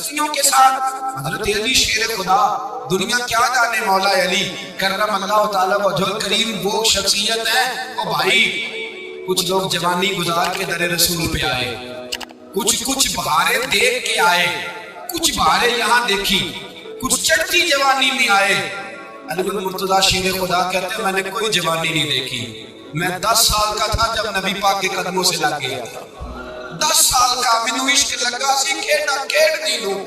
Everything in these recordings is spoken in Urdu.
ہستیوں کے ساتھ. حضرت علی شیر خدا, دنیا کیا جانے مولا علی کرم اللہ تعالیٰ وجہ الکریم وہ شخصیت ہے. او بھائی, کچھ لوگ جوانی گزار کے در رسول پہ آئے, کچھ بہاریں دیکھ کے آئے, کچھ بہاریں یہاں دیکھی, کچھ چڑھتی جوانی میں آئے. علی بن مرتضیٰ شیر خدا کہتے ہیں میں نے کوئی جوانی نہیں دیکھی. میں 10 سال کا تھا جب نبی پاک کے قدموں سے لگ گیا تھا. 10 سال کا مینوں عشق لگا سی, کھیڈا کھیڈ دی نوں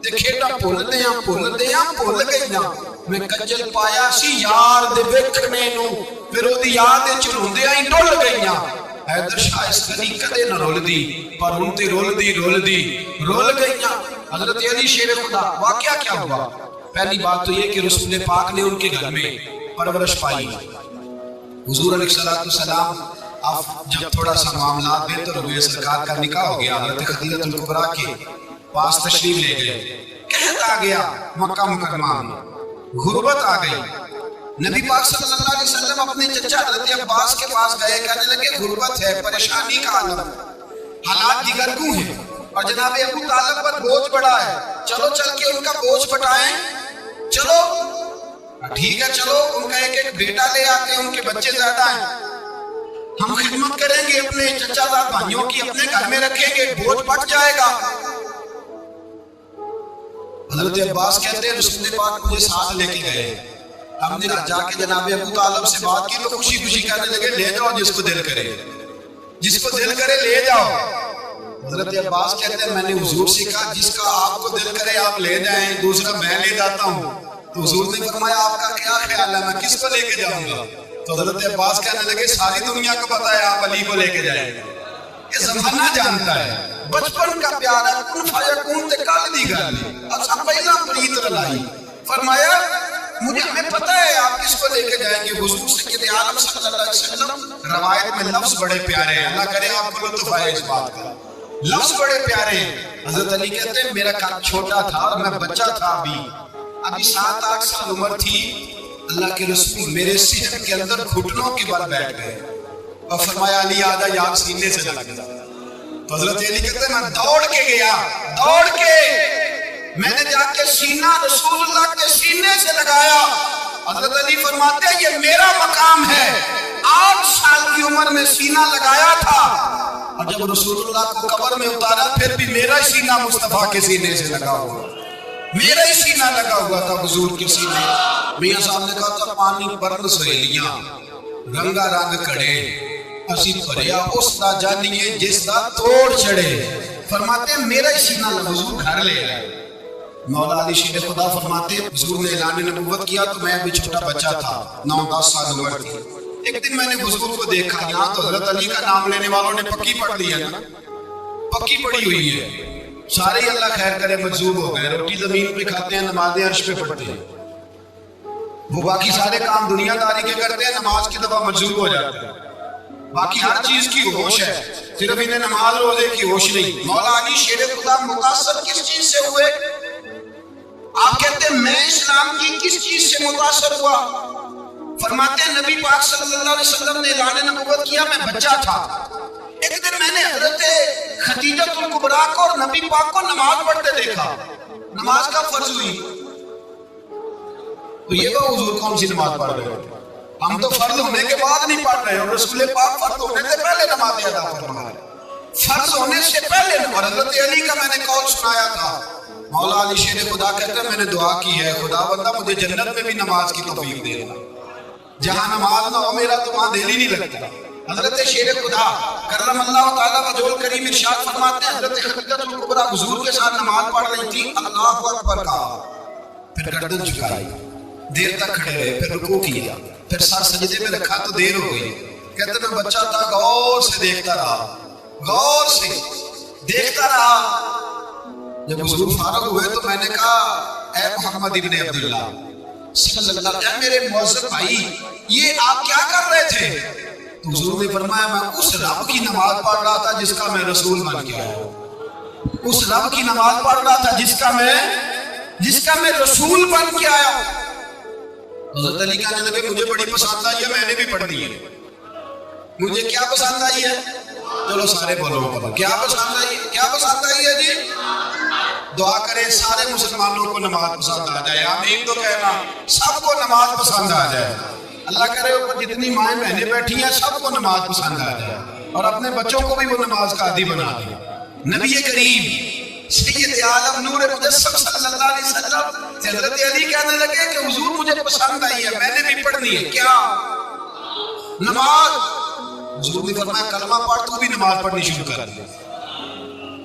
تے کھیڈا بھول گئیاں. میں کجل پایا سی یار دے ویکھنے نوں, پھر اودی یاد وچ روندیاں ہی ڈول گئیاں. حیدر شاہ اس کدی کدے نہ رول دی, پر ہن تے رول گئیاں. حضرت علی شیر خدا, واقعہ کیا ہوا؟ پہلی بات تو یہ کہ رسول پاک نے ان کے گھر میں پرورش پائی. حضور علیہ السلام آپ جب تھوڑا سا معاملات بہتر ہوئے, سرکار کا نکاح ہو گیا, حضرت خدیجہ الکبریٰ کے پاس تشریف لے گئے. قحط آ گیا مکہ مکرمہ میں, غربت آ گئی. نبی پاک صلی اللہ علیہ وسلم اپنے چچا حضرت عباس کے پاس گئے, کہنے لگے غربت ہے, پریشانی کا عالم, حالات دیگرگوں ہیں, اور جناب ابو طالب پر بوجھ بڑا ہے, چلو چل کے ان کا بوجھ پٹائیں. چلو ٹھیک ہے, چلو ان کا ایک بیٹا لے آتے ہیں, ان کے بچے زیادہ ہیں, ہم خدمت کریں گے اپنے چچا زاد بھائیوں کی, اپنے گھر میں رکھیں گے, بوجھ پٹ جائے گا. حضرت عباس کہتے ہیں رسول پاک مجھے ساتھ لے کے گئے. ہم نے جا کے جناب ابو طالب سے بات کی تو خوشی خوشی کہنے لگے لے جاؤ جس کو دل کرے لے جاؤ. حضرت عباس کہتے ہیں میں نے حضور سے کہا جس کا آپ کو دل کرے آپ لے جائیں, دوسرا میں لے جاتا ہوں. تو حضور نے فرمایا آپ کا کیا خیال ہے, میں کس کو لے کے جاؤں گا؟ تو حضرت عباس کہنے لگے ساری دنیا کو پتا ہے آپ علی کو لے کے جائیں گے, یہ زمانہ جانتا ہے, بچپن کا پیار ہے, کن فیکون تے کل دی گل اب سب پہلا پریت رلائی. فرمایا مجھے ہمیں پتہ ہے آپ کس کو لے کے جائیں گے. حضور سید عالم صلی اللہ علیہ وسلم روایت میں لفظ بڑے پیارے ہیں, اللہ کرے آپ کو لطف آئے اس بات کا, لفظ بڑے پیارے ہیں. حضرت علی کہتے ہیں میرا قد چھوٹا تھا اور میں بچہ تھا, ابھی 7-8 سال عمر تھی. اللہ کے رسول میرے سینے کے اندر گھٹنوں کے بل بیٹھ گئے اور فرمایا علی آجا یاد سینے سے لگ جا. تو حضرت علی کہتے ہیں میں دوڑ کے گیا, میں نے جا کے سینہ رسول اللہ کے سینے سے لگایا. حضرت علی فرماتے ہیں یہ میرا مقام ہے, 8 سال کی عمر میں سینہ لگایا تھا, اور جب رسول اللہ کو قبر میں اتارا پھر بھی میرا سینہ مصطفیٰ کے سینے سے لگا ہوا, میرا ہی سینہ لگا ہوا تھا حضور کے سینے. میاں صاحب نے کہا تھا پانی پرن سہیلیاں رنگا رنگ کڑے, اسی پریا اس دا جانیے جس دا توڑ چڑے. فرماتے ہیں میرا ہی سینہ حضور گھر لے آئے. مولا علی شیر خدا فرماتے ہیں حضور نے اعلان نبوت کیا تو میں ابھی چھوٹا بچہ تھا, 9-10 سال عمر تھی. ایک دن میں نے حضور کو دیکھا, یہاں تو حضرت علی کا نام لینے والوں نے پکی پڑھ لی ہے نا, پکی پڑھی ہوئی ہے, سارے ہی اللہ خیر کرے مجذوب ہو گئے, روٹی زمین پہ کھاتے ہیں, نمازیں عرش پہ پڑھتے ہیں, وہ باقی سارے کام دنیا داری کے کرتے ہیں, نماز کی دفعہ مجذوب ہو جاتے ہیں, باقی ہر چیز کی ہوش ہے, صرف انہیں نماز روزے کی ہوش نہیں. مولا علی شیر خدا متاثر کس چیز سے ہوئے؟ آپ کہتے ہیں میں اسلام کی کس چیز سے متاثر ہوا؟ فرماتے ہیں نبی پاک صلی اللہ علیہ وسلم نے اعلان نبوت کیا, میں بچہ تھا. ایک دن میں نے حضرت خدیجہ الکبریٰ کو اور نبی پاک کو نماز پڑھتے دیکھا, نماز کا فرض ہوئی. تو یہ وہ حضور کون سی نماز پڑھ رہے ہوتے, ہم تو فرض ہونے کے بعد نہیں پڑھ رہے, اور رسول پاک فرض ہونے سے پہلے نماز ادا فرما رہے, فرض ہونے سے پہلے. اور حضرت علی کا میں نے قول سنایا تھا, مولا علی شیر خدا کہتے ہیں میں نے دعا کی ہے خدا بندہ مجھے جنت میں بھی نماز کی توفیق دے, جہاں نماز نہ ہو میرا تو وہاں دل ہی نہیں لگتا. حضرت شیر خدا کرم اللہ تعالیٰ وجہ الکریم ارشاد فرماتے ہیں حضرت خدیجہ الکبریٰ حضور کے ساتھ نماز پڑھ رہی تھی, اللہ اکبر کہا, پھر گردن جھکائی, دیر تک کھڑے رہے, پھر رکوع کیا, پھر سر سجدے میں رکھا تو دیر ہو گئی. کہتے ہیں میں بچہ تھا, غور سے دیکھتا رہا. جب حضور فارغ ہوئے تو میں نے کہا اے محمد ابن عبداللہ صلی اللہ علیہ وسلم, میرے معزز بھائی یہ آپ کیا کر رہے تھے؟ تو حضور نے فرمایا میں اس رب کی نماز پڑھ رہا تھا جس کا میں رسول بن کے آیا ہوں, اس رب کی نماز پڑھ رہا تھا جس کا میں رسول بن کے آیا ہوں. حضرت علی کہنے لگے مجھے بڑی پسند آئی ہے, میں نے بھی پڑھی ہے. مجھے کیا پسند آئی ہے؟ چلو سارے بولو کیا پسند آئی ہے جی؟ دعا کریں سارے مسلمانوں کو نماز پسند آ جائے. آمین تو کہنا. سب کو نماز پسند آ جائے. اللہ کرے اوپر جتنی مائیں بہنیں بیٹھی ہیں سب کو نماز پسند آ جائے اور اپنے بچوں کو بھی وہ نماز کا عادی بنا دیں. نبی کریم سید عالم نور مجسم صلی اللہ علیہ وسلم حضرت علی کہنے لگے کہ حضور مجھے پسند آئی ہے، میں نے بھی پڑھنی ہے. کیا؟ نماز. حضور نے فرمایا کلمہ پڑھ تو بھی نماز پڑھنی شروع کر دے.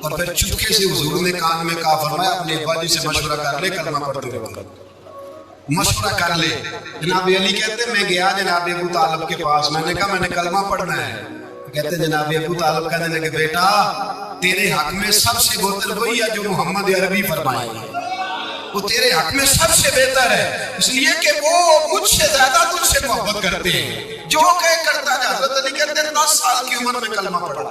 اور پھر چپکے سے حضور نے کان میں کہا فرمایا اپنے ابا جی سے مشورہ کر لے کلمہ پڑھتے وقت، مشورہ کر لے. جناب علی کہتے ہیں میں گیا جناب ابو طالب کے پاس، میں نے کہا میں نے کلمہ پڑھنا ہے. کہتے ہیں جناب ابو طالب کہنے لگے بیٹا تیرے حق میں سب سے بہتر وہی ہے جو محمد عربی فرمائے. وہ تیرے حق میں سب سے بہتر ہے اس لیے کہ وہ مجھ سے زیادہ تجھ سے محبت کرتے ہیں. جو کہ کرتا ہے. حضرت علی کہتے ہیں 10 سال کی عمر میں کلمہ پڑھا.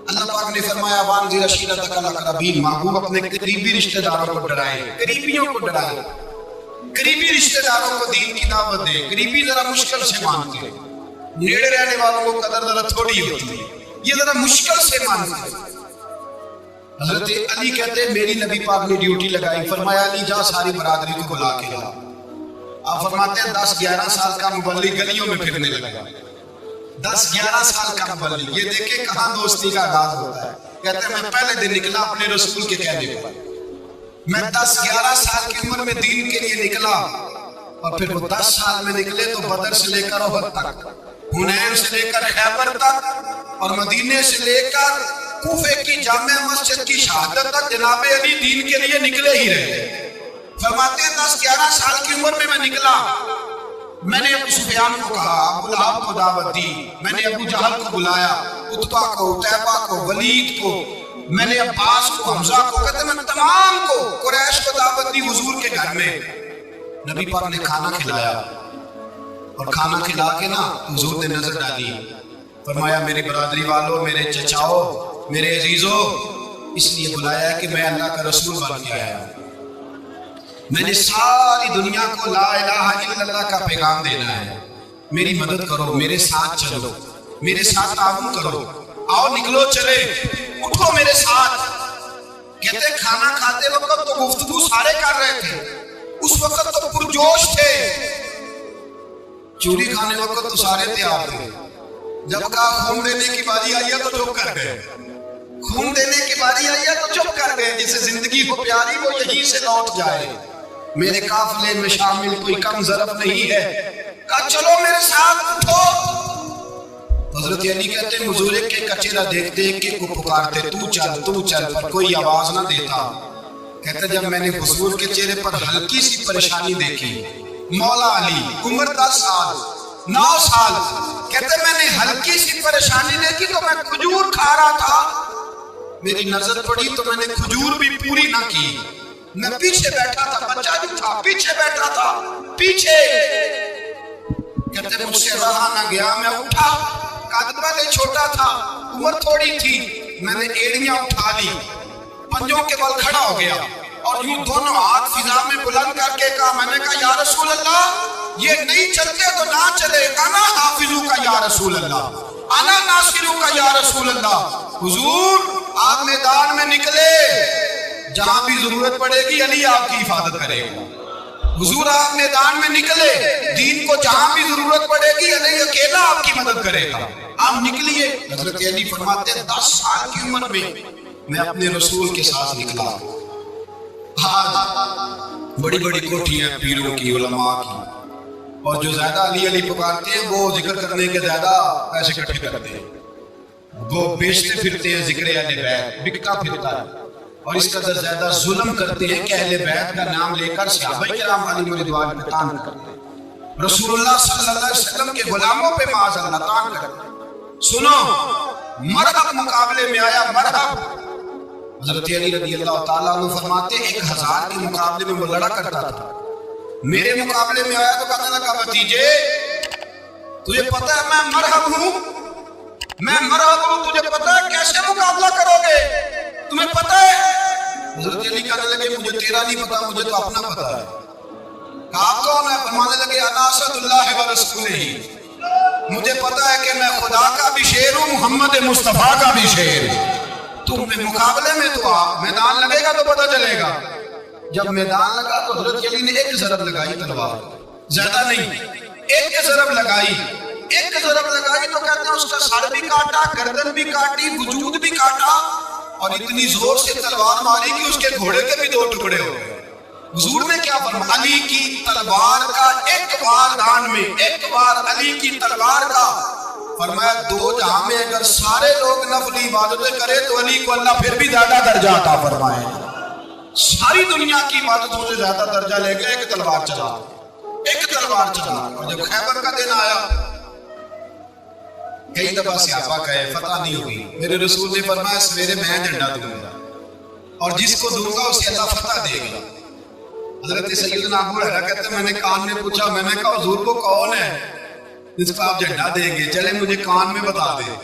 اللہ پاک نے فرمایا وانذر عشیرتک الاقربین، محبوب اپنے قریبی رشتہ داروں کو ڈرائیں، قریبیوں کو ڈرائیں. قریبی رشتہ داروں کو دین کی دعوت دیں. قریبی ذرا مشکل سے مانتے ہیں، نیڑے رہنے والوں کو قدر ذرا تھوڑی ہوتی ہے، یہ ذرا مشکل سے مانتے ہیں. حضرت علی کہتے ہیں میری نبی پاک نے ڈیوٹی لگائی، فرمایا علی جا ساری برادری کو بلا کے لا. آپ فرماتے ہیں 10-11 سال کا مبلغ گلیوں میں پھرنے لگا. 10-11 سال کا مبلغ، یہ دیکھیں کہاں دوستی کا آغاز ہوتا ہے. کہتے ہیں میں پہلے دن نکلا اپنے رسول کے کہنے پر، میں 10-11 سال کی عمر میں دین کے لیے نکلا اور پھر وہ 10 سال میں نکلے تو بدر سے لے کر احد تک، حنین سے لے کر خیبر تک اور مدینے سے لے کر کوفے کی جامع مسجد کی شہادت تک جناب علی دین کے لیے نکلے ہی رہے. فرماتے ہیں 10-11 سال کی عمر میں نکلا. میں نے ابو سفیان کو کہا، ابو لہب کو دعوت دی، میں نے ابو جہل کو بلایا، عتبہ کو، عتیبہ کو، ولید کو، میں نے عباس کو، حمزہ کو، کہتے میں تمام کو قریش کو دعوت دی حضور کے گھر میں. نبی پاک نے کھانا کھلایا اور کھانا کھلا کے نا حضور نے نظر ڈالی. فرمایا میری برادری والوں، میرے چچاؤ، میرے عزیزو، اس لیے بلایا ہے کہ میں اللہ کا رسول بن کے آیا ہوں. میں نے ساری دنیا کو لا الہ الا اللہ کا پیغام دینا ہے. میری مدد کرو، میرے ساتھ چلو، میرے ساتھ تعاون کرو. آؤ نکلو چلے، اٹھو میرے ساتھ. کہتے ہیں کھانا کھاتے وقت تو گفتگو سارے کر رہے تھے، اس وقت تو پرجوش تھے. چوری کھانے وقت تو سارے تیار تھے. جب کہا خون دینے کی باری آئی ہے تو چپ کر گئے. خون دینے کی باری آئی ہے تو چپ کر گئے. جسے زندگی کو پیاری وہ یہیں سے لوٹ جائے. میرے قافلے میں شامل کوئی کم ظرف نہیں ہے. کہا چلو میرے ساتھ اٹھو. حضرت علی کہتے ہیں حضور کے کچیرہ دیکھتے ایک کو پکارتے تو چل پر کوئی آواز نہ دیتا. کہتے جب میں نے حضور کے چہرے پر ہلکی سی پریشانی دیکھی، مولا علی عمر 10 سال 9 سال، کہتے میں نے ہلکی سی پریشانی دیکھی تو میں کھجور کھا رہا تھا، میری نظر پڑی تو میں نے کھجور بھی پوری نہ کی. میں پیچھے بیٹھا تھا، بچہ جو تھا پیچھے بیٹھا تھا، پیچھے. کہتے مجھ سے رہا نہ گیا، میں اٹھا. قد میں چھوٹا تھا، عمر تھوڑی تھی، میں نے ایڑیاں اٹھا لی، پنجوں کے بل کھڑا ہو گیا اور یوں دونوں ہاتھ فضا میں بلند کر کے کہا، میں نے کہا یا رسول اللہ یہ نہیں چلتے تو نہ چلے، انا حافظو کا یا رسول اللہ، انا ناصرو کا یا رسول اللہ. حضور آپ میدان میں نکلے، جہاں بھی ضرورت پڑے گی علی آپ کی حفاظت کرے گا. حضور آپ میدان میں نکلے، دین کو جہاں بھی ضرورت پڑے گی علی اکیلا آپ کی مدد کرے گا. آپ نکلیے. حضرت علی فرماتے ہیں 10 سال کی عمر میں اپنے رسول کے ساتھ نکلا. آج بڑی بڑی کوٹھیاں پیروں کی، علماء کی، اور جو زیادہ علی علی پکارتے ہیں وہ ذکر کرنے کے زیادہ پیسے اکٹھے کرتے ہیں، وہ بیچتے پھرتے ہیں ذکر اہل بیت، بکتا پھرتا ہے، اور اس قدر زیادہ ظلم کرتے ہیں کہ اہل بیت کا نام لے کر صحابہ کرام علیہ رضوان پہ طعن کرتے ہیں، رسول اللہ صلی اللہ علیہ وسلم کے غلاموں پہ معاذ اللہ طعن کرتے ہیں. سنو مرحب مقابلے میں آیا، مرحب. حضرت علی رضی اللہ تعالیٰ عنہ فرماتے 1000 کے مقابلے میں وہ لڑا کرتا تھا، میرے مقابلے میں آیا تو کہنے لگا بھتیجے تجھے پتہ ہے میں مرحب ہوں، میں مرحب ہوں، تجھے پتہ ہے کیسے مقابلہ کرو گے، تمہیں پتہ ہے؟ حضرت علی کہنے لگے مجھے تیرا نہیں پتہ، مجھے تو اپنا پتہ ہے. آپ کون ہے؟ فرمانے لگے انا اسد اللہ و رسولہ، مجھے پتہ ہے کہ میں خدا کا بھی شیر ہوں، محمد مصطفیٰ کا بھی شیر ہوں. تم مقابلے میں تو آ، میدان لگے گا تو پتہ چلے گا. جب میدان لگا تو حضرت علی نے ایک ضرب لگائی تلوار، زیادہ نہیں، ایک ضرب لگائی. ایک ضرب لگائی تو کہتے ہیں اس کا سر بھی کاٹا، گردن بھی کاٹی، وجود بھی کاٹا، اور اتنی زور سے تلوار ماری کہ اس کے گھوڑے کے بھی 2 ٹکڑے ہو گئے. حضور نے کیا فرمایا؟ علی کی تلوار کا ایک بار دان میں، ایک بار علی کی تلوار کا، فرمایا 2 جہاں میں اگر سارے لوگ نفلی عبادتیں کرے تو علی کو اللہ پھر بھی زیادہ درجہ عطا فرمائے. ساری دنیا کی عبادتوں سے زیادہ درجہ لے گئے. ایک تلوار چلا، ایک تلوار چلا. اور جب خیبر کا دن آیا، کئی دفعہ صحابہ کہے فتح نہیں ہوئی، میرے رسول نے فرمایا سویرے میں جھنڈا دوں گا اور جس کو دوں گا اسے اللہ فتح دے گا. حضرت سیدنا ابو ہریرہ کہتے ہیں میں نے کان میں پوچھا، میں نے کہا حضور کو کون ہے جس کو آپ جھنڈا دیں گے؟ چلے مجھے کان میں بتا دیں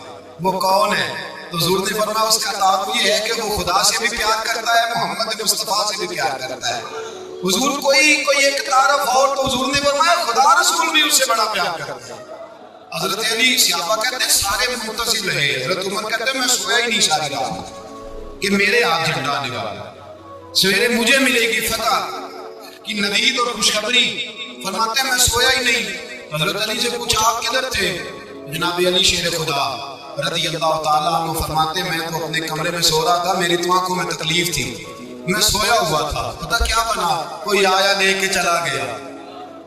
وہ کون ہے. تو حضور نے فرمایا اس کا تعلق یہ ہے کہ وہ خدا سے بھی پیار کرتا ہے، محمد مصطفیٰ سے بھی پیار کرتا ہے. حضور کوئی ایک تعارف ہو تو حضور نے فرمایا خدا رسول بھی اس سے بڑا پیار کرتا ہے. حضرت علی صحابہ کہتے ہیں سارے منتظر رہے. حضرت عمر کہتے ہیں میں سویا ہی نہیں ساری رات کہ میرے ہاتھ جھنڈا نکالا، سویرے مجھے ملے گی فتح کی ندید اور خوشخبری. فرماتے ہیں میں سویا ہی نہیں. حضرت علی سے پوچھا آپ کدھر تھے؟ جناب علی شیر خدا رضی اللہ تعالیٰ عنہ فرماتے ہیں میں تو اپنے کمرے میں سو رہا تھا، میری تو آنکھوں میں تکلیف تھی، میں سویا ہوا تھا. پتہ کیا بنا؟ کوئی آیا لے کے چلا گیا،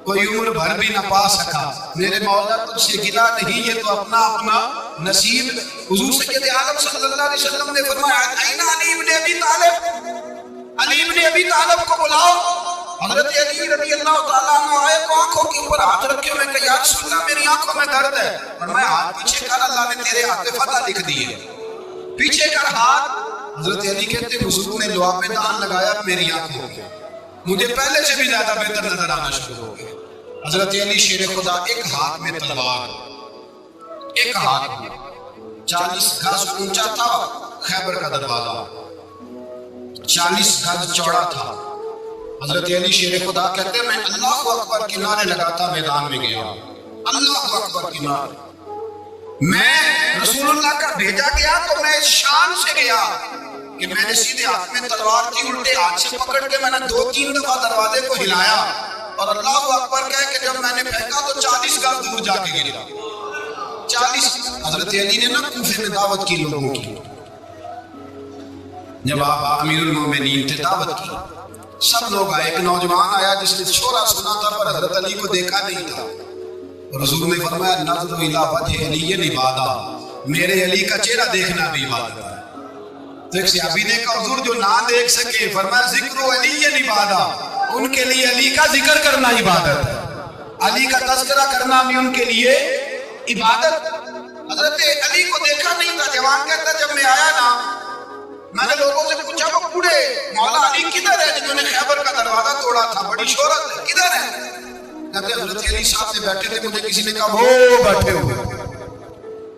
کوئی عمر بھر بھی نہ پا سکا. میرے مولا تجھ سے گلا نہیں، یہ تو اپنا نصیب. حضور سید عالم صلی اللہ علیہ وسلم نے فرمایا این علی ابن ابی طالب، علی ابن ابی طالب کو بلاؤ. حضرت علی رضی اللہ تعالیٰ عنہ آئے تو آنکھوں کے اوپر ہاتھ رکھے ہوئے کہ یا رسول اللہ میری آنکھوں میں درد ہے. فرمایا ہاتھ پیچھے کر، اللہ نے تیرے ہاتھ پہ فتح لکھ دی ہے، پیچھے کر ہاتھ. حضرت علی کہتے ہیں حضور نے لعاب میں دان لگایا میری آنکھوں میں، مجھے پہلے سے بھی زیادہ بہتر نظر آنا شروع ہو گیا. حضرت علی شیر خدا ایک ہاتھ میں تلوار، ایک ہاتھ میں 40 گز اونچا تھا خیبر کا دروازہ، 40 گز چوڑا تھا. حضرت علی شیر خدا کہتے ہیں میں اللہ اکبر کے نعرے لگاتا میدان میں گیا، اللہ اکبر کے نعرے. میں رسول اللہ کا بھیجا گیا تو میں اس شان سے گیا کہ میں نے سیدھے ہاتھ میں تلوار تھی، الٹے ہاتھ سے پکڑ کے میں نے 2-3 دفعہ دروازے کو ہلایا اور اللہ اکبر کہہ کہ جب میں نے پھینکا تو 40 گز دور جا کے گرا. 40. حضرت علی نے نا کوفے میں دعوت کی لوگوں کی، جب آپ امیر المومنین تھے دعوت کی، سب لوگ آئے. ایک نوجوان آیا جس نے شورا سنا تھا پر حضرت علی کو دیکھا نہیں تھا. حضور نے فرمایا نظر الی وجہ علی عبادہ، میرے علی کا چہرہ دیکھنا بھی عبادت ہے. تو ایک صحابی نے کہا حضور جو نہ دیکھ سکے، فرمایا ذکر علی عبادہ، ان کے لیے علی کا ذکر کرنا عبادت ہے، علی کا تذکرہ کرنا بھی ان کے لیے عبادت. حضرت علی کو دیکھا نہیں تھا. جوان کہتا جب میں آیا نا میں نے لوگوں سے پوچھا وہ بوڑھے مولا علی کدھر ہے جنہوں نے خیبر کا دروازہ توڑا تھا، بڑی شہرت ہے، کدھر ہے؟ کہتے حضرت علی صاحب سے بیٹھے تھے، مجھے کسی نے کہا وہ بیٹھے ہوئے.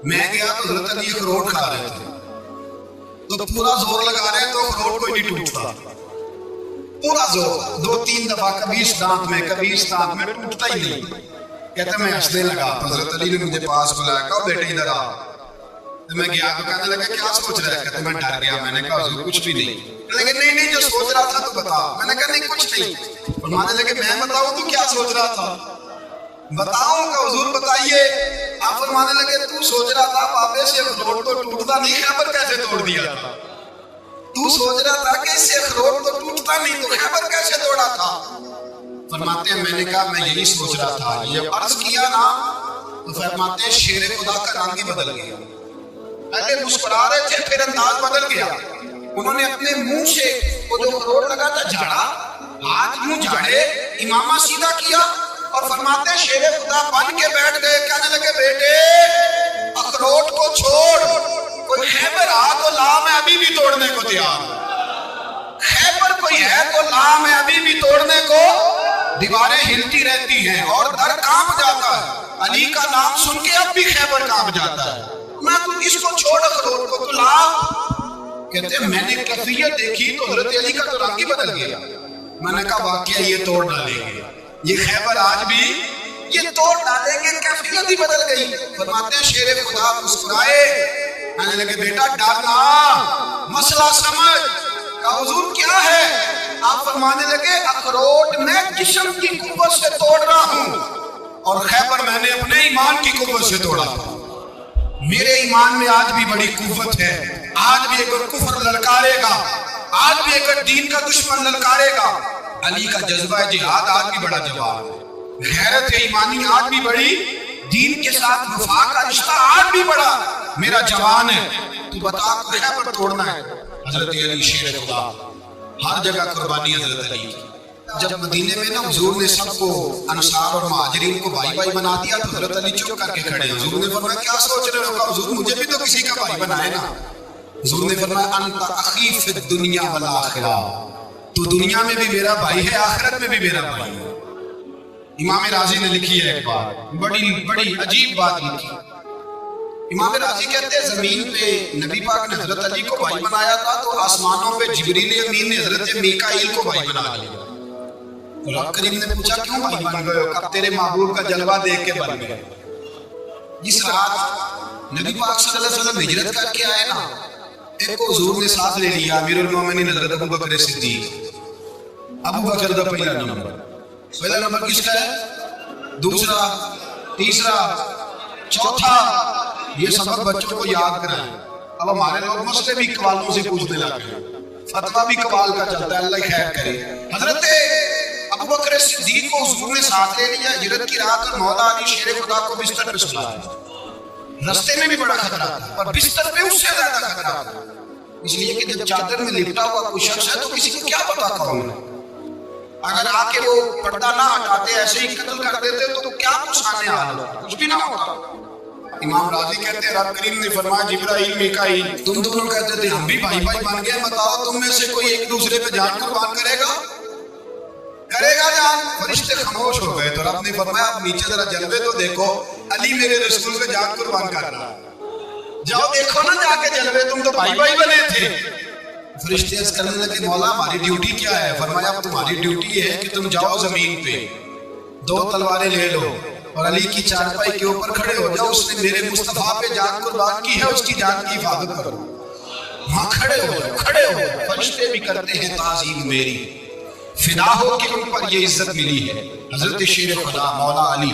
میں گیا تو حضرت علی اخروٹ کھا رہے تھے، تو پورا زور لگا رہے تو اخروٹ کوئی نہیں ٹوٹتا، پورا زور 2-3 دفعہ کبھی اس دانت میں کبھی اس دانت میں، ٹوٹتا ہی نہیں. کہتے میں ہنسنے لگا تو حضرت علی نے مجھے پاس بلایا، کہا بیٹے ادھر آ. میں گیا تو کہنے لگا کیا سوچ رہا ہے؟ کہتے میں ڈر گیا. میں نے کہا حضور کچھ بھی نہیں. لیکن نہیں جو سوچ رہا تھا تو بتا. میں نے کہا نہیں کچھ نہیں. فرمانے لگے میں بتاؤں تو کیا سوچ رہا تھا؟ بتاؤں کہ حضور بتائیے. آپ فرمانے لگے تو سوچ رہا تھا بابے سے اخروٹ تو ٹوٹتا نہیں، خیبر کیسے توڑ دیا تھا؟ تو سوچ رہا تھا کہ اس سے اخروٹ تو ٹوٹتا نہیں تو خیبر کیسے توڑا تھا؟ فرماتے ہیں میں نے کہا میں یہی سوچ رہا تھا. یہ عرض کیا نا تو فرماتے ہیں شیر خدا کا رنگ ہی بدل گیا. پہلے مسکرا رہے تھے پھر انداز بدل گیا. انہوں نے اپنے منہ سے وہ جو اخروٹ لگا تھا جھاڑا، ہاتھ منہ جھاڑے، امامہ سیدھا کیا اور فرماتے ہیں شیر خدا بن کے بیٹھ گئے. کہنے لگے بیٹے اخروٹ کو چھوڑ، کوئی خیبر آ تو لا میں ابھی بھی توڑنے کو تیار ہوں. خیبر کوئی ہے تو لا میں ابھی بھی توڑنے کو. دیواریں ہلتی رہتی ہیں اور در کانپ جاتا ہے. علی کا نام سن کے اب بھی خیبر کانپ جاتا ہے. میں تو اس کو چھوڑ اخروٹ کو تو لا. کہتے ہیں میں نے کیفیت دیکھی تو حضرت علی کا تو رنگ ہی بدل گیا. میں نے کہا واقعہ یہ توڑ ڈالیں گے، یہ خیبر آج بھی یہ توڑ ڈالیں گے. کیفیت ہی بدل گئی. فرماتے ہیں شیر خدا مسکرائے، کہنے لگے بیٹا ڈرنا، مسئلہ سمجھ کہ حضور کیا ہے؟ آپ فرمانے لگے اخروٹ میں جسم کی قوت سے توڑ رہا ہوں اور خیبر میں نے اپنے ایمان کی قوت سے توڑا. میرے ایمان میں آج بھی بڑی قوت ہے. آج بھی اگر کفر للکارے گا, آج بھی اگر دین کا دشمن للکارے گا, علی کا جذبہ جہاد آج بھی بڑا جواب ہے. غیرت ایمانی آج بھی بڑی, دین کے ساتھ وفا کا رشتہ آج بھی بڑا. میرا جوان ہے, تو بتا کو خیبر توڑنا ہے. حضرت علی شیر خدا, ہر جگہ قربانی حضرت علی کی. جب مدینے میں نا حضور نے سب کو انصار اور مہاجرین کو بھائی بھائی بنا دیا تو حضرت علی چپ کر کے کھڑے. حضور نے فرمایا کیا سوچ رہے ہو؟ حضور مجھے بھی تو کسی کا بھائی بنائے نا. حضور نے فرمایا انت اخی فی الدنیا والآخرہ, تو دنیا میں بھی میرا بھائی ہے, آخرت میں بھی میرا بھائی ہے. امام راضی نے لکھی ہے ایک بات, بڑی عجیب بات لکھی. امام راضی کہتے ہیں زمین پہ نبی پاک نے حضرت علی کو بھائی بنایا تھا تو آسمانوں پہ جبریل امین نے حضرت میکائیل کو بھائی بنا لیا. رب کریم نے پوچھا کیوں بھائی بن گئے ہو؟ کب تیرے محبوب کا جلوہ دیکھ کے بن گئے. جس رات نبی پاک صلی اللہ علیہ وسلم ہجرت کر کے آئے نا, ایک کو حضور نے ساتھ لے لیا, امیر المومنین حضرت ابو بکر صدیق. ابو بکر دا پہلا نمبر کس کا ہے؟ دوسرا, تیسرا, چوتھا. یہ سبق بچوں کو یاد کرائیں. اب ہمارے لوگ مسئلے بھی قوالوں سے پوچھنے لگے, فتویٰ بھی قوال کا چلتا ہے, اللہ خیر کرے. حضرت ابو بکر صدیق کو حضور نے ساتھ لے لیا. ہجرت کی رات اور مولا علی شیر خدا کو بستر پہ سلایا. رستے میں بھی بڑا خطرہ تھا اور بستر پہ اس سے زیادہ خطرہ تھا, اس لیے کہ جب چادر میں لپٹا ہوا کوئی شخص ہے تو کسی کو کیا پتا کون ہے. اگر آ کے وہ پردہ نہ ہٹاتے, ایسے ہی قتل کر دیتے تو کیا کچھ آنے حال ہوتا, کچھ بھی نہ ہوتا. امام راضی کہتے ہیں رب کریم نے فرمایا جبرائیل میکائیل تم دونوں کہتے تھے ہم بھی بھائی بھائی بن گئے, بتاؤ تم میں سے کوئی ایک دوسرے پہ جان قربان کرے گا جان؟ فرشتے خاموش ہو گئے. تو رب نے فرمایا اب نیچے ذرا جلوے تو دیکھو, علی میرے رسول پہ جان قربان کر رہا ہے. جاؤ دیکھو نا جا کے جلوے, تم تو بھائی بھائی بنے تھے. فرشتے عرض کرنے لگے مولا ہماری ڈیوٹی کیا ہے؟ فرمایا اب تمہاری ڈیوٹی ہے کہ تم جاؤ زمین پہ, 2 تلواریں لے لو اور علی کی چارپائی کے اوپر کھڑے ہو جاؤ. اس نے میرے مصطفیٰ پہ جان قربان کی ہے, اس کی جان کی حفاظت کرو. وہاں کھڑے ہو جاؤ. فرشتے بھی کرتے ہیں تعظیم میری, فدا ہو کہ ان پر یہ عزت ملی ہے. حضرت شیر خدا مولا علی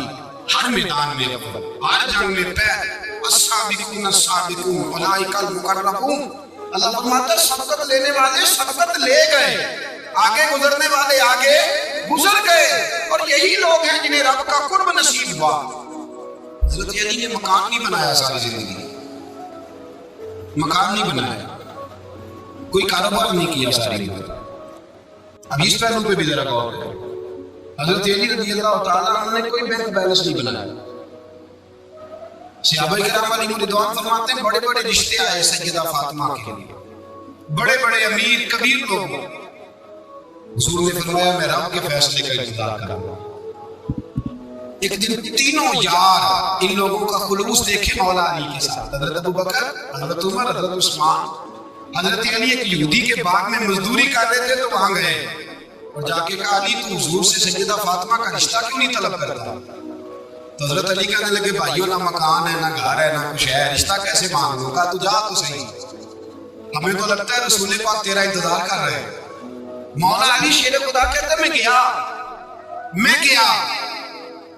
ہر میدان میں اول, ہر جنگ میں پیر. السابقون السابقون اولئک المقربون. اللہ فرماتا ہے سبقت لینے والے سبقت لے گئے, آگے گزرنے والے آگے گزر گئے, اور یہی لوگ ہیں جنہیں رب کا قرب نصیب ہوا. حضرت علی نے مکان نہیں بنایا ساری زندگی, مکان نہیں بنایا, کوئی کاروبار نہیں کیا ساری زندگی. اب اس پہلو پہ بھی ذرا غور کریں. حضرت علی رضی اللہ تعالیٰ عنہ نے کوئی بینک بیلنس نہیں بنایا. صحابہ کرام علیہ رضوان فرماتے ہیں بڑے بڑے رشتے آئے سیدہ فاطمہ کے لیے, بڑے بڑے امیر کبیر لوگ. حضور نے فرمایا میں رب کے فیصلے کا انتظار کروں. ایک دن تینوں یار ان لوگوں کا خلوص دیکھے مولا علی کے ساتھ, حضرت ابو بکر, حضرت عمر, حضرت عثمان. حضرت علی ایک یہودی کے باغ میں مزدوری کر رہے تھے تو وہاں گئے اور جا کے کہا علی تو حضور سے سیدہ فاطمہ کا رشتہ کیوں نہیں طلب کرتا؟ تو حضرت علی کہنے لگے بھائیو نہ مکان ہے نہ گھر ہے نہ کچھ ہے, رشتہ کیسے مانگوں؟ کہا تو جا تو صحیح, ہمیں تو لگتا ہے رسول پاک تیرا انتظار کر رہے ہیں. مولا علی شیر خدا کہتا ہے میں گیا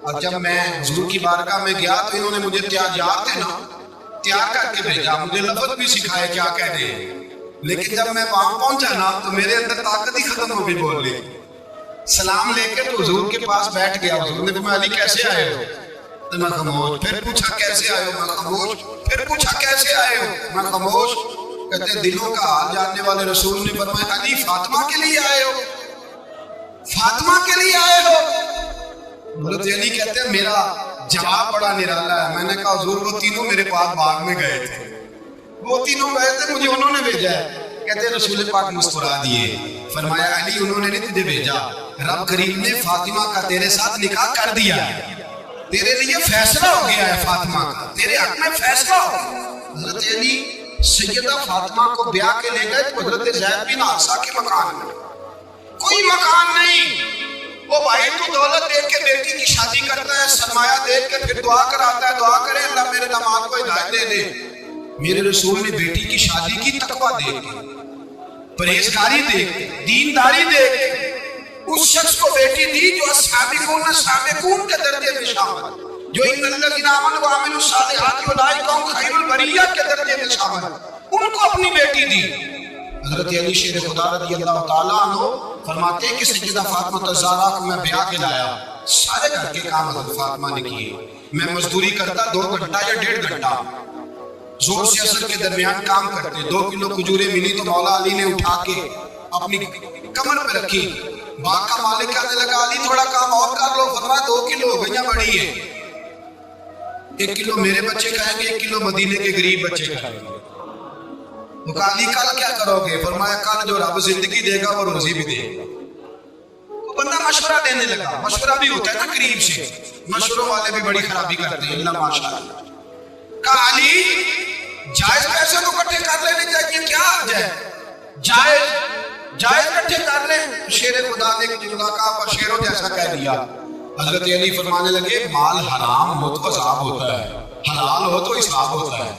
اور جب میں حضور کی بارگاہ میں گیا تو انہوں نے مجھے تیار کر کے بھیجا, مجھے لفظ بھی سکھائے کیا کہنے ہیں. لیکن جب میں وہاں پہنچا نا تو میرے اندر طاقت ہی ختم ہو گئی بولنے کی. سلام لے کے تو حضور کے پاس بیٹھ گیا. حضور نے فرمایا علی کیسے آئے ہو؟ تو میں خاموش. پھر پوچھا کیسے آئے ہو؟ میں خاموش. پھر پوچھا کیسے آئے ہو؟ میں خاموش. کہتے ہیں دلوں کا حال جاننے والے رسول نے فرمایا علی فاطمہ کے لیے آئے ہو؟ فاطمہ کے لیے آئے ہو؟ حضرت علی کہتے ہیں میرا جواب بڑا نرالا ہے. میں نے کہا حضور وہ تینوں میرے پاس باغ میں گئے تھے, وہ تینوں گئے تھے, مجھے انہوں نے بھیجا ہے. کہتے ہیں رسول پاک مسکرا دیے, فرمایا علی انہوں نے نہیں تجھے بھیجا, رب کریم نے فاطمہ کا تیرے ساتھ نکاح کر دیا ہے, تیرے لیے فیصلہ ہو گیا ہے فاطمہ کا, تیرے حق میں فیصلہ ہو گیا. حضرت علی سیدہ فاطمہ کو بیاہ کے لے گئے تو حضرت زید بن حارثہ کے مکان میں کوئی مکان نہیں. وہ بھائی تو دولت دیکھ کے بیٹی کی شادی کرتا ہے, سرمایہ دیکھ کے پھر دعا کراتا ہے, دعا کرے اللہ میرے داماد کو ہدایت دے دے. میرے رسول نے بیٹی کی شادی کی تقویٰ دیکھ کے، پرہیزگاری دیکھ کے، دینداری دیکھ کے اس شخص کو بیٹی دی جو السابقون کے درجے میں شامل، جو ان الذین آمنوا وعملوا الصالحات اولئک هم خیر البریہ کے درجے میں شامل، ان کو اپنی بیٹی دی۔ حضرت علی شیر خدا رضی اللہ تعالیٰ عنہ فرماتے ہیں کہ سیدہ فاطمہ الزہرا کو میں بیاہ کے لایا، سارے گھر کے کام حضرت فاطمہ نے کیے، میں مزدوری کرتا 2 گھنٹہ یا 1.5 گھنٹہ، زور سے اثر کے درمیان کام کرتے، 2 کلو کھجوریں ملی تو مولا علی نے اٹھا کے اپنی کمر پہ رکھی، باغ کا مالک کہنے لگا علی تھوڑا کام اور کر لو، فرمایا 2 کلو ہو گئیاں بڑی ہیں، 1 کلو میرے بچے کھائیں گے، 1 کلو مدینے کے غریب بچے کھائیں گے۔ وہ کہا علی کل کیا کرو گے؟ فرمایا کل جو رب زندگی دے گا وہ روزی بھی دے گا۔ وہ بندہ مشورہ دینے لگا، مشورہ بھی ہوتا ہے نا قریب سے، مشوروں والے بھی بڑی خرابی کرتے ہیں، اللہ ماشاءاللہ۔ کہا علی جائز پیسے تو کٹھے کر لینے چاہیے، کیا حرج ہے؟ جائز کٹھے کر لیں۔ شیر خدا نے جملہ کہا پر شیروں جیسا کہہ دیا۔ حضرت علی فرمانے لگے مال حرام ہو تو عذاب ہوتا ہے، حلال ہو تو حساب ہوتا ہے،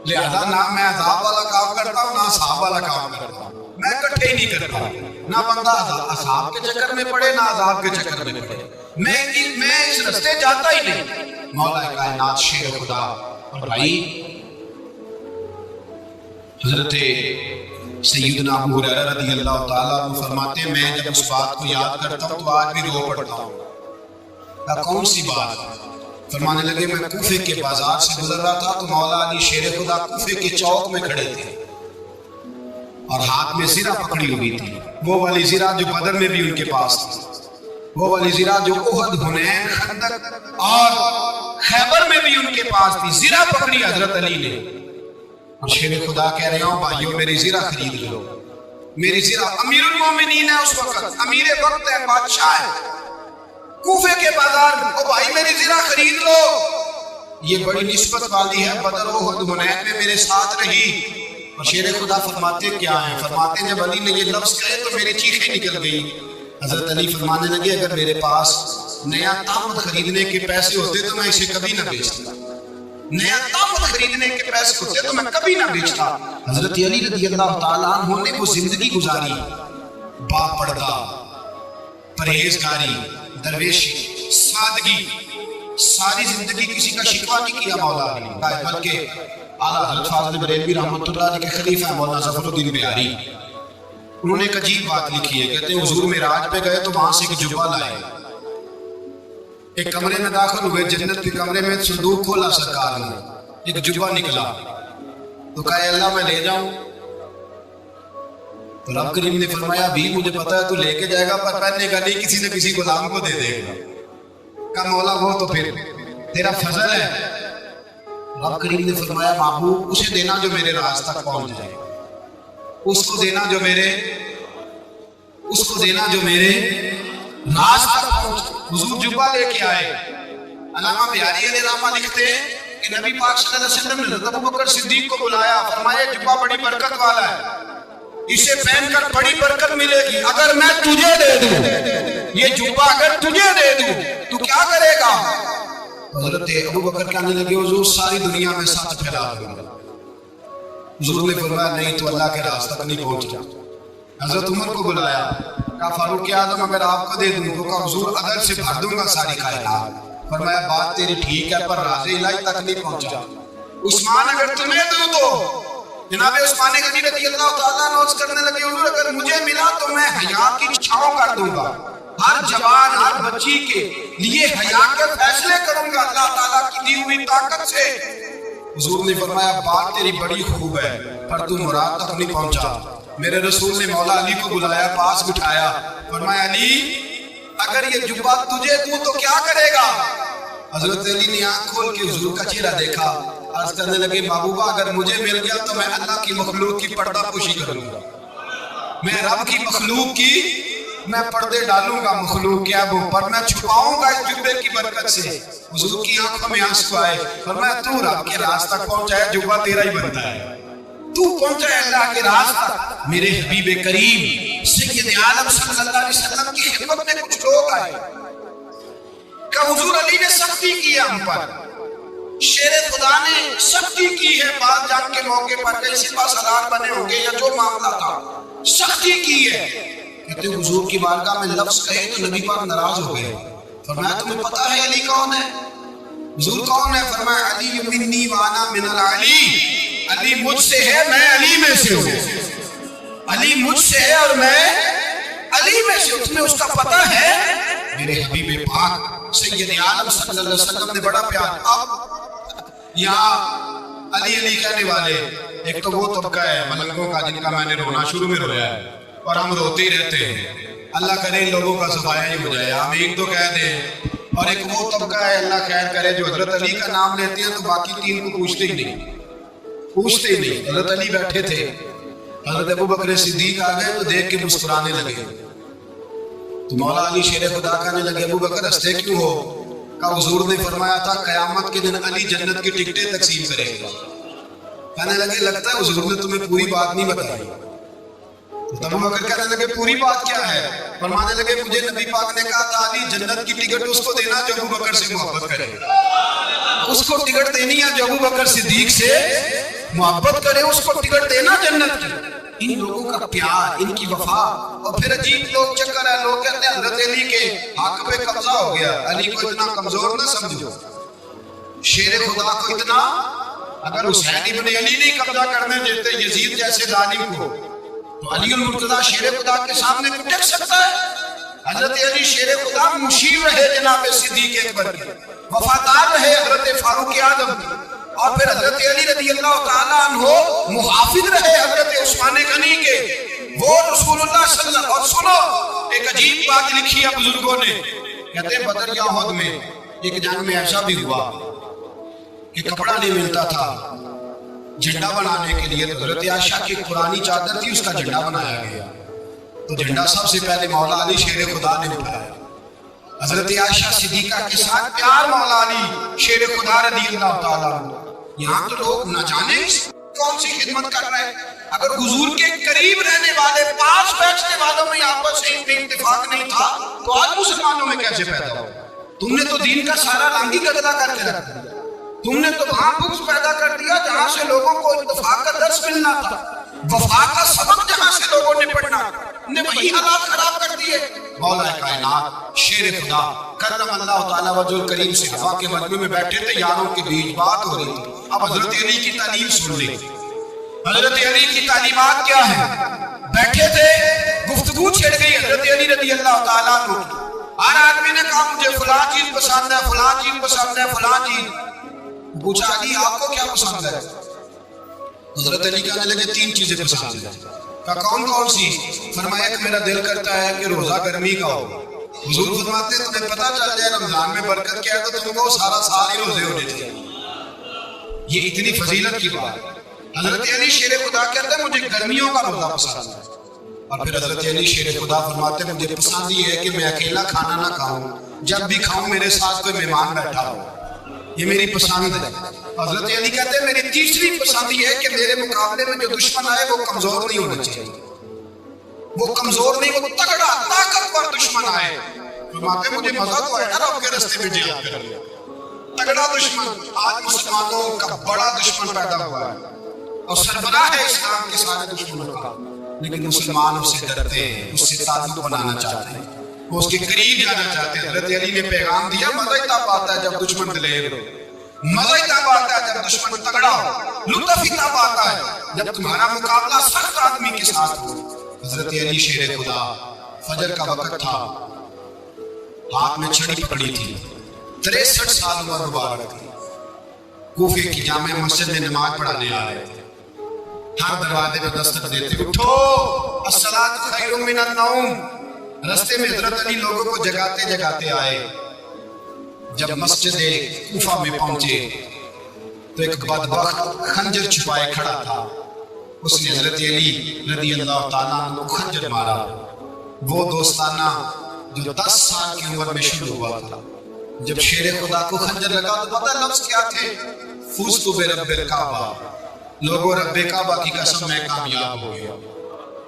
لہذا نہ میں عذاب والا کام کرتا ہوں نہ حساب والا کام کرتا ہوں، میں کٹھے ہی نہیں کرتا، نہ بندہ حساب کے چکر میں پڑے نہ عذاب کے چکر میں پڑے، میں اس رستے جاتا ہی نہیں۔ مولا کائنات شیر خدا اور بھائی حضرت سیدنا ابو ہریرہ رضی اللہ تعالیٰ عنہ فرماتے ہیں میں جب اس بات کو یاد کرتا ہوں تو آج بھی رو پڑتا ہوں۔ کون سی بات؟ فرمانے لگے میں کوفے کے بازار سے گزر رہا تھا تو مولا علی شیر خدا کوفے کے چوک میں کھڑے تھے اور ہاتھ میں زرہ پکڑی ہوئی تھی، وہ والی زرہ جو بدر میں بھی ان کے پاس تھی، وہ والی زرہ جو احد، حنین، خندق اور خیبر میں بھی ان کے پاس تھی، زرہ پکڑی حضرت علی نے اور شیر خدا کہہ رہے ہوں بھائیو میری زرہ خرید لو، میری زرہ امیر المومنین ہے، اس وقت امیر وقت ہے، بادشاہ ہے، کوفے کے بازار میں، او بھائی میری زرہ خرید لو، یہ بڑی نسبت والی ہے، بدر احد حنین میں میرے ساتھ رہی۔ اور شیر خدا فرماتے کیا ہیں؟ فرماتے جب علی نے یہ لفظ کہے تو میری چیخیں نکل گئی۔ حضرت علی فرمانے لگے اگر میرے پاس نیا تامت خریدنے کے پیسے ہوتے تو میں اسے کبھی نہ بیچتا، نیا تامت خریدنے کے پیسے ہوتے تو میں کبھی نہ بیچتا۔ حضرت علی رضی اللہ تعالیٰ عنہ نے وہ زندگی گزاری، با پردہ، پرہیزگاری، درویشی، سادگی، ساری زندگی کسی کا شکوہ نہیں کیا مولا علی نے، بلکہ اعلیٰ حضرت فاضل بریلوی رحمۃ اللہ علیہ کے خلیفہ مولانا ظفر الدین بہاری، انہوں نے ایک عجیب بات لکھی ہے، کہتے ہیں حضور معراج پہ گئے تو وہاں سے ایک جبہ لائے، ایک کمرے میں داخل ہوئے، جنت کے کمرے میں صندوق کھولا سرکار نے، ایک جبہ نکلا تو کہا اے اللہ میں لے جاؤں؟ تو رب کریم نے فرمایا بھی مجھے پتا ہے تو لے کے جائے گا پر پہننے کا نہیں، کسی نہ کسی غلام کو دے دے گا۔ کہا مولا وہ تو پھر تیرا فضل ہے۔ رب کریم نے فرمایا محبوب اسے دینا جو میرے راز تک پہنچ جائے، اس کو دینا جو میرے راز تک پہنچ۔ حضور جبہ لے کے آئے، علامہ بہاری علیہ رحمہ لکھتے ہیں کہ نبی پاک صلی اللہ علیہ وسلم نے حضرت ابوبکر صدیق کو بلایا، فرمایا جبہ بڑی برکت والا ہے، اسے پہن کر بڑی برکت ملے گی، اگر میں تجھے دے دوں یہ جبہ، اگر تجھے دے دوں تو کیا کرے گا؟ حضرت ابوبکر کہنے لگے حضور ساری دنیا میں سچ پھیلا دوں گا۔ حضور نے فرمایا نہیں تو اللہ کے راز تک نہیں پہنچا۔ حضرت عمر کو بلایا، کہا فاروق اعظم اگر آپ کو دے دوں تو کہا حضور اگر سے بھر دوں گا ساری کائنات۔ فرمایا بات تیری ٹھیک ہے پر راز الہی تک نہیں پہنچا۔ عثمان اگر تمہیں دوں تو جناب عثمان غنی رضی اللہ تعالیٰ نوز کرنے لگے حضور اگر مجھے ملا تو میں حیا کی چھاؤں کر دوں گا، ہر جوان ہر بچی کے لیے حیا کے فیصلے کروں گا اللہ تعالیٰ کی دی ہوئی طاقت سے۔ حضور نے فرمایا بات تیری بڑی خوب ہے پر تو مراد تک نہیں پہنچا۔ میرے رسول نے مولا علی کو بلایا، پاس بٹھایا، فرمایا علی اگر یہ جبہ تجھے دوں تو کیا کرے گا؟ حضرت علی نے آنکھ کھول کے حضور کا چہرہ دیکھا، عرض کرنے لگے محبوبہ اگر مجھے مل گیا تو میں اللہ کی مخلوق کی پردہ پوشی کروں گا، میں رب کی مخلوق کی میں پردے ڈالوں گا، مخلوق کیا وہ پر میں چھپاؤں گا اس جبے کی برکت سے۔ حضور کی آنکھوں میں آنسو آئے، فرمایا تو رب کے راز تک پہنچا ہے، جبہ تیرا ہی بنتا ہے، تو پہنچا ہے اللہ کے راز تک۔ میرے حبیب کریم سید عالم صلی اللہ علیہ وسلم کی خدمت میں کچھ لوگ آئے کہ حضور علی نے سختی کی ہم پر، شیر خدا نے سختی کی ہے بات جان کے موقع پر، کئی سپاہ سالار بنے ہوں گے یا جو معاملہ تھا، سختی کی ہے. کہتے ہیں حضور کی بارگاہ میں لفظ کہے تو نبی پاک ناراض ہو گئے. فرمایا تمہیں پتا ہے علی کون ہے؟ حضور کون ہے؟ فرمایا علی منی وانا من العلی، علی مجھ سے ہے میں علی میں سے ہوں، علی مجھ سے ہے اور میں علی میں سے ہوں. تمہیں اس کا پتہ ہے؟ میرے حبیب پاک سید عالم صلی اللہ علیہ وسلم نے بڑا پیار. اب یہاں علی علی کہنے والے ایک تو وہ طبقہ ہے ملکوں کا جن کا میں نے رونا شروع میں رویا ہے اور ہم روتے ہی رہتے ہیں. اللہ کرے ان لوگوں کا صفایا ہی ہو جائے، آمین تو کہہ دیں. اور ایک وہ طبقہ ہے اللہ خیر کرے جو حضرت علی کا نام لیتے ہیں تو باقی تین کو پوچھتے ہی نہیں، پوچھتے ہی نہیں. حضرت علی بیٹھے تھے، حضرت ابو بکر صدیق آ گئے تو دیکھ کے مسکرانے لگے. تو مولا علی شیر خدا کہنے لگے ابو بکر ہنستے کیوں ہو؟ کہ حضور نے فرمایا تھا قیامت کے دن علی جنت کی ٹکٹیں تقسیم کرے گا. کہنے لگے لگتا ہے حضور نے تمہیں پوری بات نہیں بتائی. ابو بکر کہنے لگے پوری بات کیا ہے؟ فرمانے لگے مجھے نبی پاک نے کہا تھا علی جنت کی ٹکٹ اس کو دینا جو ابو بکر سے محبت کرے، اس کو ٹکٹ دینی ہے جو ابو بکر صدیق سے محبت کرے، اس کو ٹکٹ دینا جنت کی. ان لوگوں کا پیار، ان کی وفا. اور پھر عجیب لوگ چکر ہے، لوگ کہتے ہیں حضرت علی کے حق پہ قبضہ ہو گیا. علی کو اتنا کمزور نہ سمجھو، شیر خدا کو اتنا، اگر حسین ابن علی نہیں قبضہ کرنے دیتے یزید جیسے ظالم کو تو علی المرتضیٰ شیر خدا کے سامنے ٹک سکتا ہے؟ حضرت علی شیر خدا مشیر رہے جناب صدیق اکبر کے، وفادار رہے حضرت فاروق اعظم کے، اور پھر حضرت علی رضی اللہ تعالیٰ عنہ محافظ رہے حضرت عثمان غنی کے. وہ رسول اللہ صلی اللہ علیہ وسلم. اور سنو ایک عجیب بات لکھی ہے بزرگوں نے، کہتے ہیں بدر یا احد میں ایک جنگ میں ایسا بھی ہوا کہ کپڑا نہیں ملتا تھا جھنڈا بنانے کے لیے، تو حضرت عائشہ کی پرانی چادر تھی اس کا جھنڈا بنایا گیا. تو جھنڈا سب سے پہلے مولا علی شیر خدا نے اٹھایا. حضرت عائشہ صدیقہ کے ساتھ پیار مولا علی شیر خدا رضی اللہ تعالیٰ عنہ. یہاں تو لوگ نہ جانے کون سی خدمت کر رہے ہیں. اگر حضور کے قریب رہنے والے پاس بیٹھنے والوں میں آپس میں اتفاق نہیں تھا تو آج مسلمانوں میں کیسے پیدا ہو؟ تم نے تو دین کا سارا رنگ ہی گدلا کر کے رکھ دیا. تم نے تو وہاں بغض پیدا کر دیا جہاں سے لوگوں کو اتفاق کا درس ملنا تھا، وفا کا سبق جہاں سے لوگوں نے پڑھنا، نے وہی حالات خراب کر دیے. مولا کائنات شیر خدا کرم اللہ تعالیٰ وجہ کریم سے ہوا کے مجمع میں بیٹھے تھے، یاروں کے بیچ بات ہو رہی تھی. اب حضرت علی کی تعلیم سن لیں. حضرت علی کی تعلیمات کیا ہے؟ بیٹھے تھے، گفتگو چھڑ گئی حضرت علی رضی اللہ تعالیٰ عنہ. ہر آدمی نے کہا مجھے فلاں چیز پسند ہے، فلاں چیز پسند ہے، فلاں چیز. پوچھا علی آپ کو کیا پسند ہے؟ حضرت علی کہنے لگے تین چیزیں پسند ہیں. کہا کون کون سی؟ فرمایا کہ میرا دل کرتا ہے کہ روزہ گرمی کا ہو. حضور فرماتے ہیں تمہیں پتہ چل جائے رمضان میں برکت کیا ہے تو تم کو سارا سال ہی روزے ہونے چاہیے. یہ اتنی فضیلت کی بات. حضرت علی شیر خدا کہتے ہیں مجھے گرمیوں کا روزہ پسند ہے. اور پھر حضرت علی شیر خدا فرماتے ہیں مجھے پسند یہ ہے کہ میں اکیلا کھانا نہ کھاؤں، جب بھی کھاؤں میرے ساتھ کوئی مہمان بیٹھا ہو، یہ میری پسند ہے. حضرت علی کہتے ہیں میری تیسری پسند یہ ہے کہ میرے مقابلے میں جو دشمن آئے وہ کمزور نہیں ہونا چاہیے، وہ کمزور نہیں، وہ تگڑا طاقتور دشمن آئے. فرماتے ہیں مجھے مزہ تو آیا نا آپ کے رستے میں جہاد کرنے. تگڑا دشمن، آج مسلمانوں کا بڑا دشمن پیدا ہوا ہے اور سربراہ ہے اسلام کے سارے دشمنوں کا، لیکن مسلمان اس سے ڈرتے ہیں، اس سے تعلق بنانا چاہتے ہیں، وہ اس کے قریب جانا چاہتے ہیں. حضرت علی نے پیغام دیا مزہ تب آتا ہے جب دشمن دلیر ہو، مزہ تب آتا ہے جب دشمن تگڑا ہو، لطف تب آتا ہے جب تمہارا مقابلہ سخت آدمی کے ساتھ ہو. حضرت علی شیر خدا فجر کا وقت تھا، ہاتھ میں چھڑی پکڑی تھی، 63 سال عمر مبارک تھی. کوفے کی جامع مسجد میں نماز پڑھانے آئے تھے. ہر دروازے پہ دستک دیتے اٹھو الصلاۃ خیر من النوم. رستے میں حضرت علی لوگوں کو جگاتے جگاتے آئے. جب مسجد کوفہ میں پہنچے تو ایک بدبخت خنجر چھپائے کھڑا تھا. اس نے حضرت علی رضی اللہ تعالیٰ عنہ کو خنجر مارا. وہ دوستانہ جو 10 سال کی عمر میں شروع ہوا تھا. جب شیر خدا کو خنجر لگا تو پتہ لفظ کیا تھے؟ فزت برب الکعبہ. لوگوں رب کعبہ کی قسم میں کامیاب ہو گیا،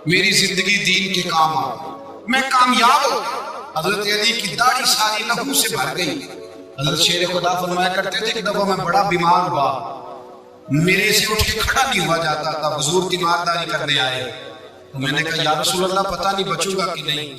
میری زندگی دین کے کام آ، میں کامیاب ہو. حضرت علی کی داڑھی ساری لہو سے بھر گئی. حضرت شیر خدا فرمایا کرتے تھے کہ دفعہ میں بڑا بیمار ہوا، میرے سے اٹھ کے کھڑا نہیں ہوا جاتا تھا، حضور تیمارداری کرنے آئے، میں نے کہا یا رسول اللہ پتہ نہیں بچوں گا کہ نہیں۔